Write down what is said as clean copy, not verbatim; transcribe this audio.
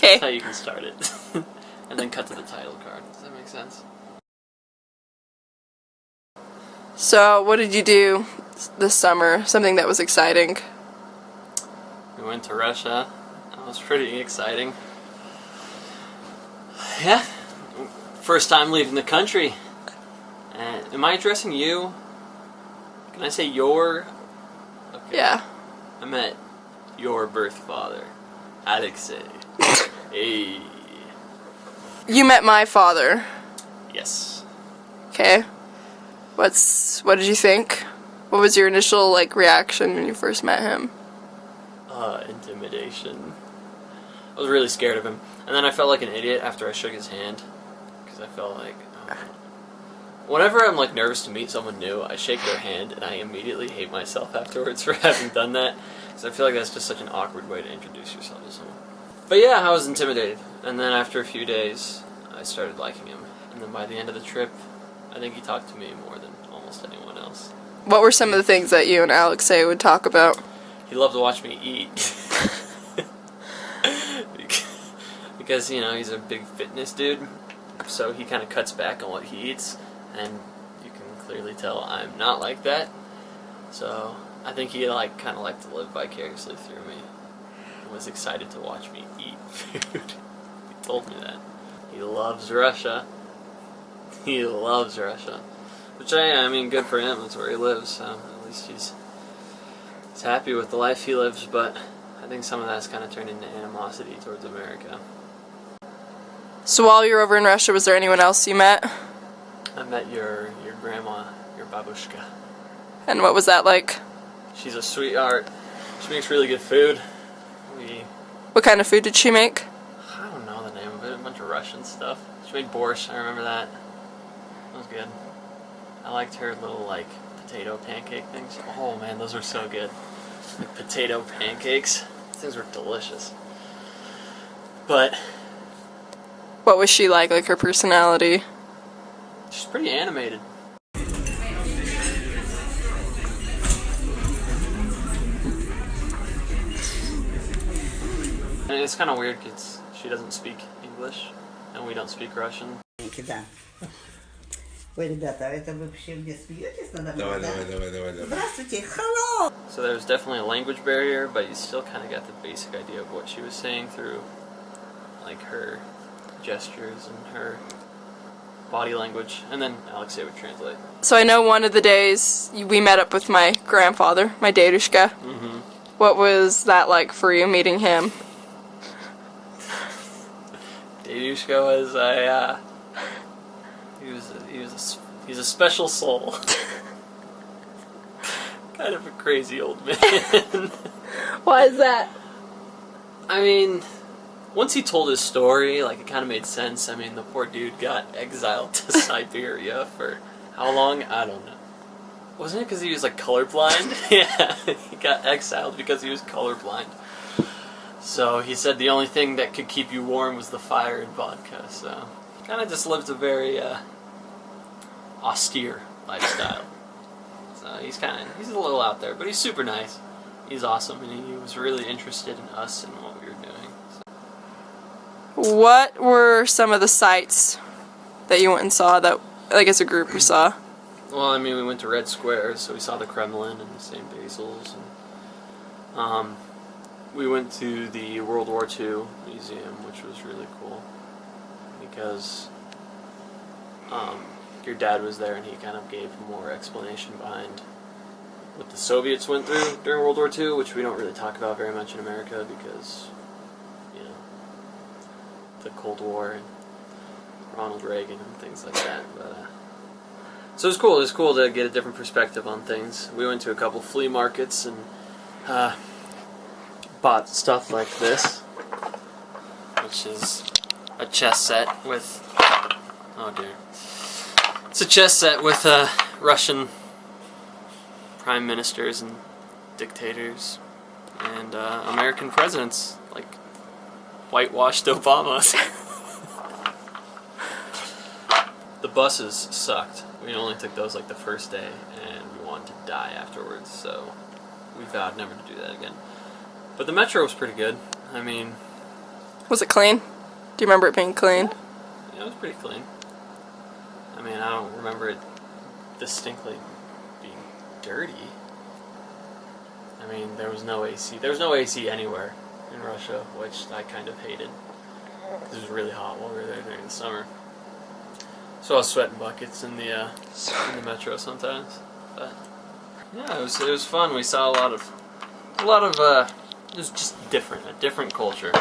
That's how you can start it. And then cut to the title card. Does that make sense? So, what did you do this summer? Something that was exciting? We went to Russia. That was pretty exciting. Yeah. First time leaving the country. Am I addressing you? Can I say your? Okay. Yeah. I met your birth father, Alexei. Hey. You met my father. Yes. Okay. What did you think? What was your initial reaction when you first met him? Intimidation. I was really scared of him, and then I felt like an idiot after I shook his hand, because I felt like whenever I'm nervous to meet someone new, I shake their hand and I immediately hate myself afterwards for having done that, because I feel like that's just such an awkward way to introduce yourself to someone. But yeah, I was intimidated, and then after a few days, I started liking him, and then by the end of the trip, I think he talked to me more than almost anyone else. What were some of the things that you and Alexei would talk about? He loved to watch me eat. Because, he's a big fitness dude, so he kind of cuts back on what he eats, and you can clearly tell I'm not like that. So I think he kind of liked to live vicariously through me, and was excited to watch me eat food. He told me that. He loves Russia. He loves Russia. Which, I mean, good for him. That's where he lives, so at least he's happy with the life he lives, but I think some of that's kind of turned into animosity towards America. So while you were over in Russia, was there anyone else you met? I met your grandma, your babushka. And what was that like? She's a sweetheart. She makes really good food. What kind of food did she make? I don't know the name of it. A bunch of Russian stuff. She made borscht. I remember that. That was good. I liked her little potato pancake things. Oh man, those were so good. Potato pancakes. These things were delicious. But what was she like her personality? She's pretty animated. And it's kind of weird because she doesn't speak English, and we don't speak Russian. Ой, ребята, это вы вообще мне смеетесь надо мной? Давай. Здравствуйте, hello! So there was definitely a language barrier, but you still kind of got the basic idea of what she was saying through, her gestures and her body language, and then Alexei would translate. So I know one of the days we met up with my grandfather, my dedushka. Mm-hmm. What was that like for you, meeting him? Dedushka was he's a special soul. Kind of a crazy old man. Why is that? I mean, once he told his story, it kind of made sense. I mean, the poor dude got exiled to Siberia for how long? I don't know. Wasn't it because he was colorblind? Yeah, he got exiled because he was colorblind. So he said the only thing that could keep you warm was the fire and vodka. So kind of just lived a very austere lifestyle. So he's a little out there, but he's super nice. He's awesome, and he was really interested in us and what we were doing. So. What were some of the sites that you went and saw that, as a group, we saw? Well, I mean, we went to Red Square, so we saw the Kremlin and the St. Basil's. And, we went to the World War II Museum, which was really cool, because your dad was there and he kind of gave more explanation behind what the Soviets went through during World War II, which we don't really talk about very much in America because, the Cold War and Ronald Reagan and things like that. But so it was cool. It was cool to get a different perspective on things. We went to a couple flea markets and bought stuff like this, which is a chess set with, oh dear, it's a chess set with Russian prime ministers and dictators and American presidents, whitewashed Obamas. The buses sucked. We only took those the first day, and we wanted to die afterwards, so we vowed never to do that again. But the metro was pretty good. I mean, Was it clean? Do you remember it being clean? Yeah, it was pretty clean. I mean, I don't remember it distinctly being dirty. I mean, there was no AC. There was no AC anywhere in Russia, which I kind of hated. Because it was really hot while we were there during the summer. So I was sweating buckets in the metro sometimes. But yeah, it was fun. We saw a lot of it was just different, a different culture.